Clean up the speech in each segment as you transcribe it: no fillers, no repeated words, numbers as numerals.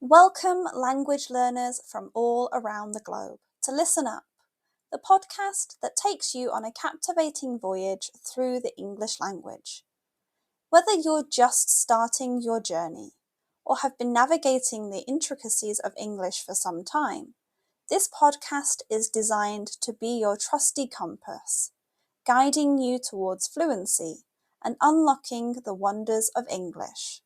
Welcome, language learners from all around the globe, to Listen Up, the podcast that takes you on a captivating voyage through the English language. Whether you're just starting your journey or have been navigating the intricacies of English for some time, this podcast is designed to be your trusty compass, guiding you towards fluency and unlocking the wonders of English.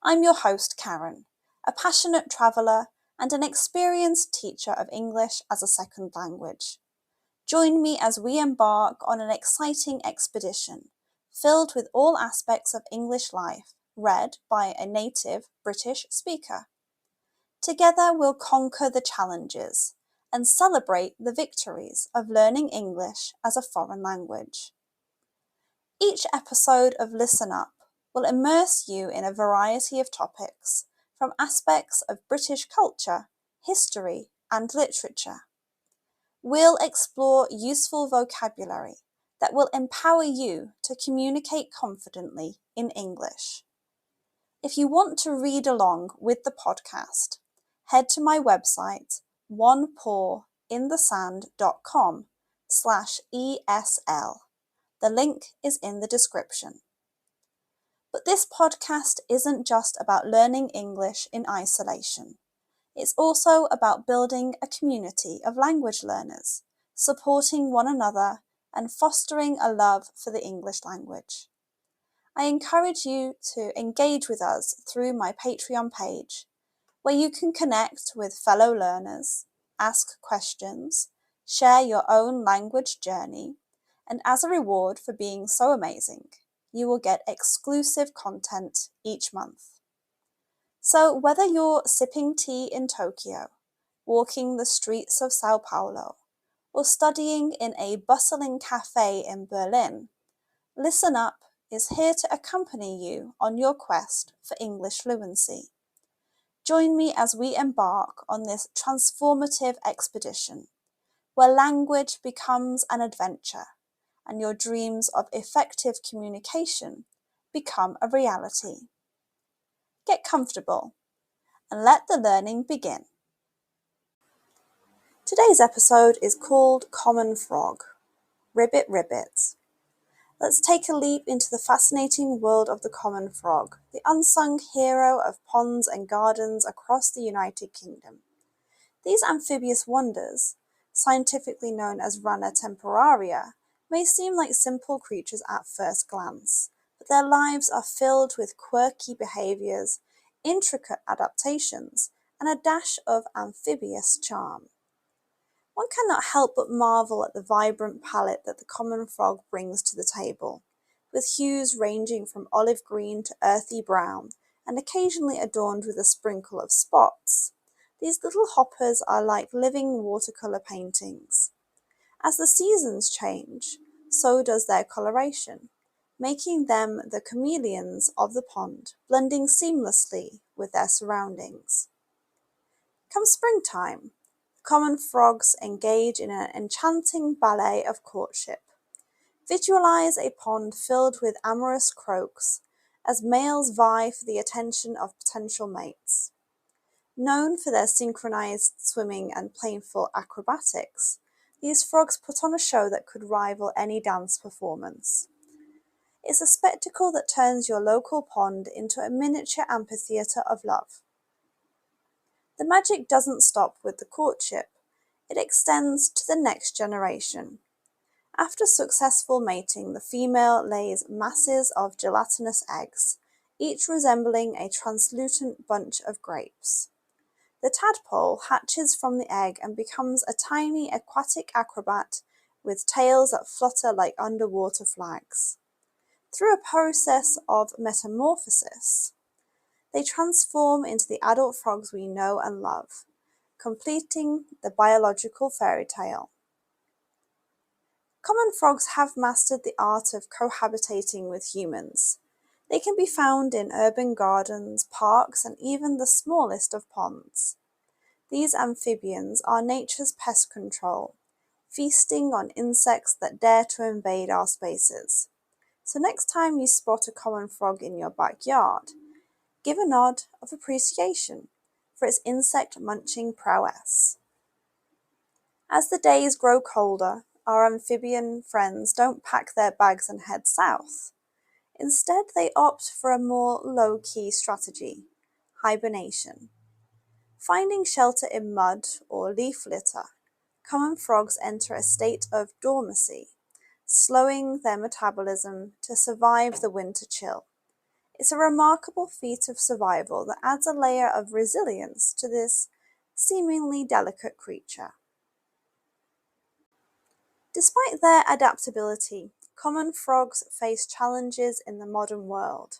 I'm your host, Karen, a passionate traveller and an experienced teacher of English as a second language. Join me as we embark on an exciting expedition filled with all aspects of English life, read by a native British speaker. Together we'll conquer the challenges and celebrate the victories of learning English as a foreign language. Each episode of Listen Up will immerse you in a variety of topics, from aspects of British culture, history, and literature. We'll explore useful vocabulary that will empower you to communicate confidently in English. If you want to read along with the podcast, head to my website, onepawinthesand.com/ESL. The link is in the description. But this podcast isn't just about learning English in isolation. It's also about building a community of language learners, supporting one another, and fostering a love for the English language. I encourage you to engage with us through my Patreon page, where you can connect with fellow learners, ask questions, share your own language journey, and as a reward for being so amazing, you will get exclusive content each month. So whether you're sipping tea in Tokyo, walking the streets of Sao Paulo, or studying in a bustling cafe in Berlin, Listen Up is here to accompany you on your quest for English fluency. Join me as we embark on this transformative expedition, where language becomes an adventure and your dreams of effective communication become a reality. Get comfortable and let the learning begin. Today's episode is called Common Frog. Ribbit, ribbit. Let's take a leap into the fascinating world of the common frog, the unsung hero of ponds and gardens across the United Kingdom. These amphibious wonders, scientifically known as Rana temporaria, may seem like simple creatures at first glance, but their lives are filled with quirky behaviours, intricate adaptations, and a dash of amphibious charm. One cannot help but marvel at the vibrant palette that the common frog brings to the table, with hues ranging from olive green to earthy brown, and occasionally adorned with a sprinkle of spots. These little hoppers are like living watercolour paintings. As the seasons change, so does their coloration, making them the chameleons of the pond, blending seamlessly with their surroundings. Come springtime, common frogs engage in an enchanting ballet of courtship. Visualize a pond filled with amorous croaks as males vie for the attention of potential mates. Known for their synchronized swimming and playful acrobatics, these frogs put on a show that could rival any dance performance. It's a spectacle that turns your local pond into a miniature amphitheatre of love. The magic doesn't stop with the courtship, it extends to the next generation. After successful mating, the female lays masses of gelatinous eggs, each resembling a translucent bunch of grapes. The tadpole hatches from the egg and becomes a tiny aquatic acrobat with tails that flutter like underwater flags. Through a process of metamorphosis, they transform into the adult frogs we know and love, completing the biological fairy tale. Common frogs have mastered the art of cohabitating with humans. They can be found in urban gardens, parks, and even the smallest of ponds. These amphibians are nature's pest control, feasting on insects that dare to invade our spaces. So next time you spot a common frog in your backyard, give a nod of appreciation. for its insect-munching prowess. As the days grow colder, our amphibian friends don't pack their bags and head south. Instead, they opt for a more low-key strategy: hibernation. Finding shelter in mud or leaf litter, common frogs enter a state of dormancy, slowing their metabolism to survive the winter chill. It's a remarkable feat of survival that adds a layer of resilience to this seemingly delicate creature. Despite their adaptability, common frogs face challenges in the modern world: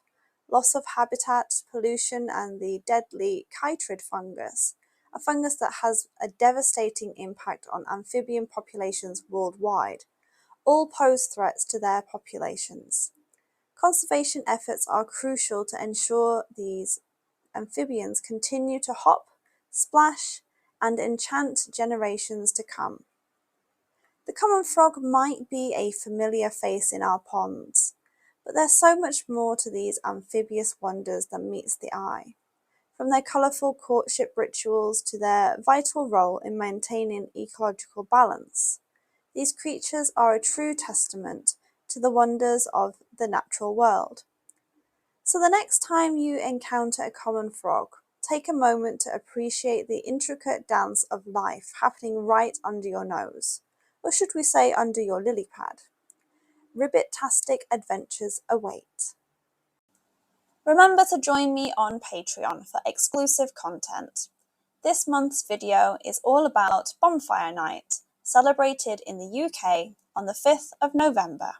loss of habitat, pollution, and the deadly chytrid fungus, a fungus that has a devastating impact on amphibian populations worldwide, all pose threats to their populations. Conservation efforts are crucial to ensure these amphibians continue to hop, splash, and enchant generations to come. The common frog might be a familiar face in our ponds, but there's so much more to these amphibious wonders than meets the eye. From their colourful courtship rituals to their vital role in maintaining ecological balance, these creatures are a true testament to the wonders of the natural world. So the next time you encounter a common frog, take a moment to appreciate the intricate dance of life happening right under your nose, or should we say under your lily pad. Ribbit-tastic adventures await. Remember to join me on Patreon for exclusive content. This month's video is all about Bonfire Night, celebrated in the UK on the 5th of November.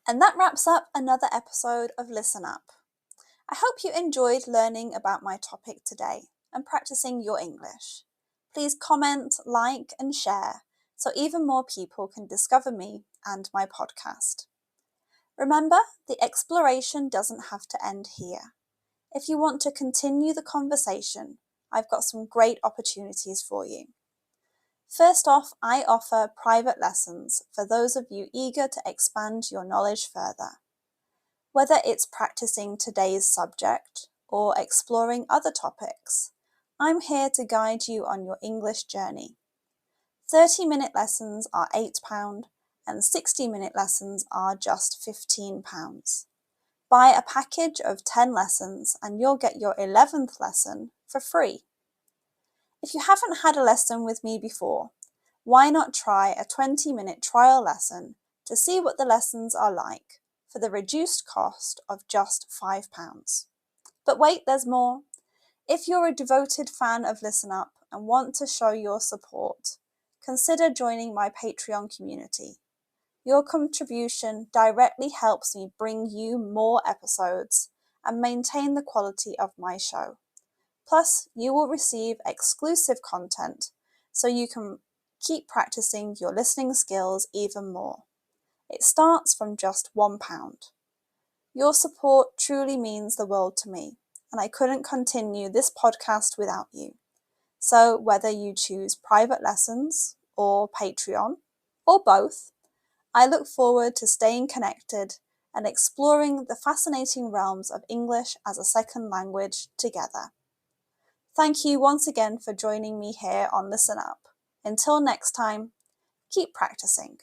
And that wraps up another episode of Listen Up. I hope you enjoyed learning about my topic today and practicing your English. Please comment, like, and share so even more people can discover me and my podcast. Remember, the exploration doesn't have to end here. If you want to continue the conversation, I've got some great opportunities for you. First off, I offer private lessons for those of you eager to expand your knowledge further. Whether it's practicing today's subject or exploring other topics, I'm here to guide you on your English journey. 30-minute lessons are £8 and 60-minute lessons are just £15. Buy a package of 10 lessons and you'll get your 11th lesson for free. If you haven't had a lesson with me before, why not try a 20-minute trial lesson to see what the lessons are like for the reduced cost of just £5. But wait, there's more. If you're a devoted fan of Listen Up and want to show your support, consider joining my Patreon community. Your contribution directly helps me bring you more episodes and maintain the quality of my show. Plus, you will receive exclusive content so you can keep practicing your listening skills even more. It starts from just £1. Your support truly means the world to me, and I couldn't continue this podcast without you. So whether you choose private lessons or Patreon, or both, I look forward to staying connected and exploring the fascinating realms of English as a second language together. Thank you once again for joining me here on Listen Up. Until next time, keep practicing.